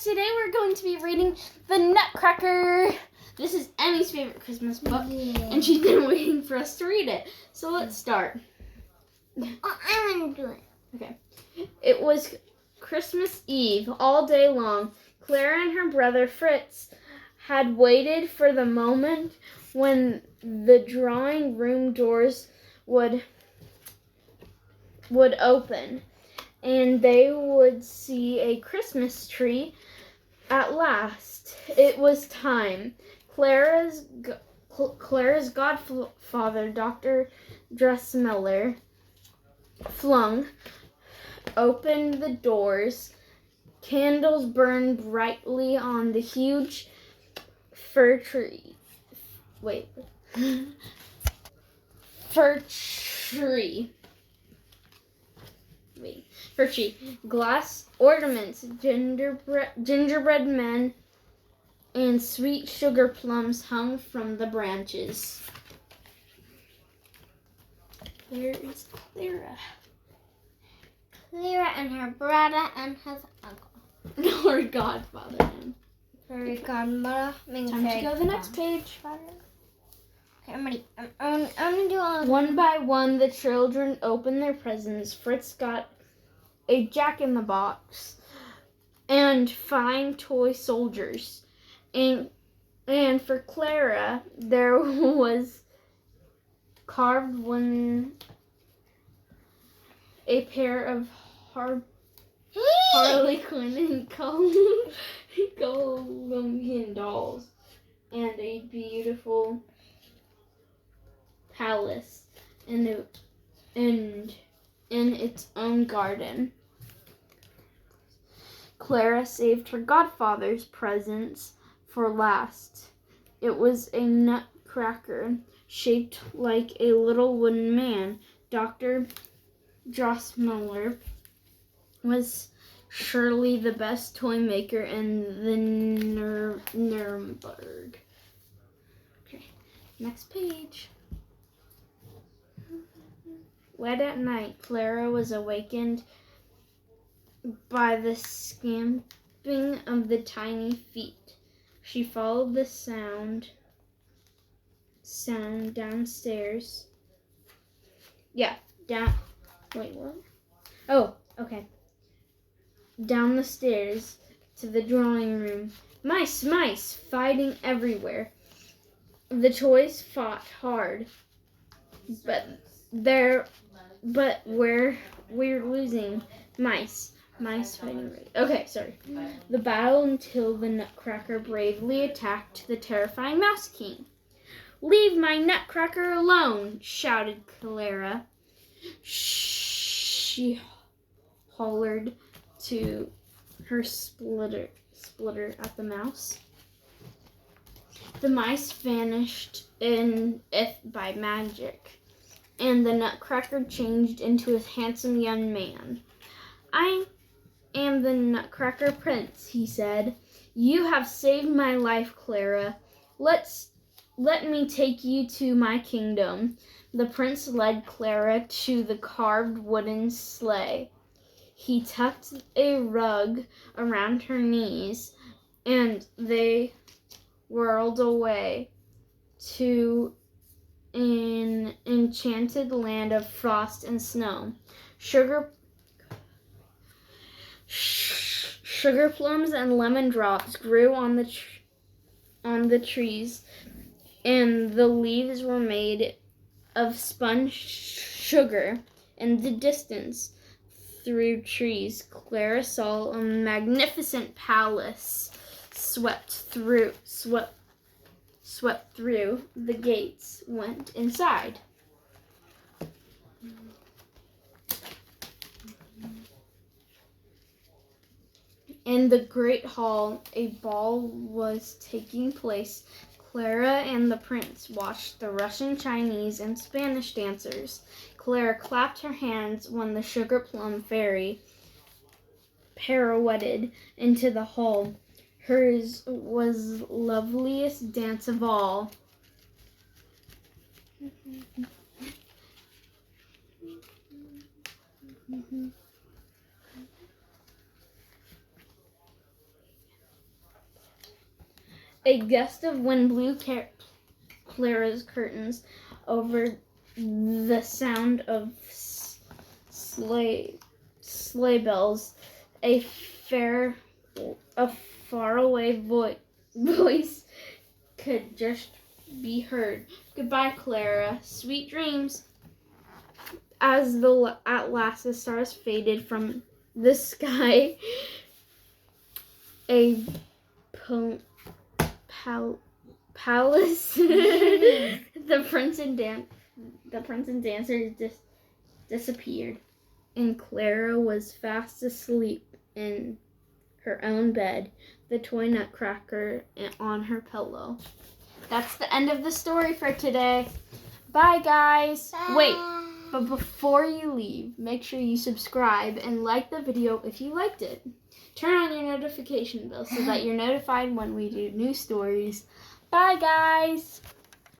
Today we're going to be reading The Nutcracker. This is Emmy's favorite Christmas book, and she's been waiting for us to read it. So let's start. Oh, I'm going to do it. Okay. It was Christmas Eve all day long. Clara and her brother Fritz had waited for the moment when the drawing room doors would open, and they would see a Christmas tree at last. It was time. Clara's godfather, Dr. Dressmiller, flung open the doors. Candles burned brightly on the huge fir tree. Glass ornaments, gingerbread men, and sweet sugar plums hung from the branches. There is Clara. Clara and her brother and his uncle. Her godfather. Fairy godmother. Time to go to the next page. Okay, I'm ready. I'm going to do all of them. One by one, the children opened their presents. Fritz got a jack-in-the-box and 5 toy soldiers. And for Clara, there was carved a pair of Harlequin and Colombian dolls and a beautiful palace and in its own garden. Clara saved her godfather's presents for last. It was a nutcracker shaped like a little wooden man. Dr. Drossmiller was surely the best toy maker in the Nuremberg. Okay, next page. Late at night, Clara was awakened by the scamping of the tiny feet. She followed the sound downstairs. Down the stairs to the drawing room. Mice, fighting everywhere. The toys fought hard, but we're losing. Mice fighting. Okay, sorry. The battle until the Nutcracker bravely attacked the terrifying Mouse King. "Leave my Nutcracker alone!" shouted Clara. She hollered to her splitter at the mouse. The mice vanished by magic, and the Nutcracker changed into a handsome young man. "I am the Nutcracker Prince," he said. "You have saved my life, Clara. Let me take you to my kingdom." The prince led Clara to the carved wooden sleigh. He tucked a rug around her knees, and they whirled away to an enchanted land of frost and snow. Sugar plums and lemon drops grew on the trees, and the leaves were made of spun sugar. In the distance, through trees, Clara saw a magnificent palace swept through. The gates, went inside. In the great hall, a ball was taking place. Clara and the prince watched the Russian, Chinese, and Spanish dancers. Clara clapped her hands when the sugar plum fairy pirouetted into the hall. Hers was loveliest dance of all. A gust of wind blew Clara's curtains over the sound of sleigh bells. A faraway voice could just be heard. Goodbye, Clara. Sweet dreams. As at last the stars faded from the sky, a palace. The prince and dancers disappeared, and Clara was fast asleep in her own bed, the toy Nutcracker on her pillow. That's the end of the story for today. Bye, guys. Bye. Wait, but before you leave, make sure you subscribe and like the video if you liked it. Turn on your notification bell so that you're notified when we do new stories. Bye, guys.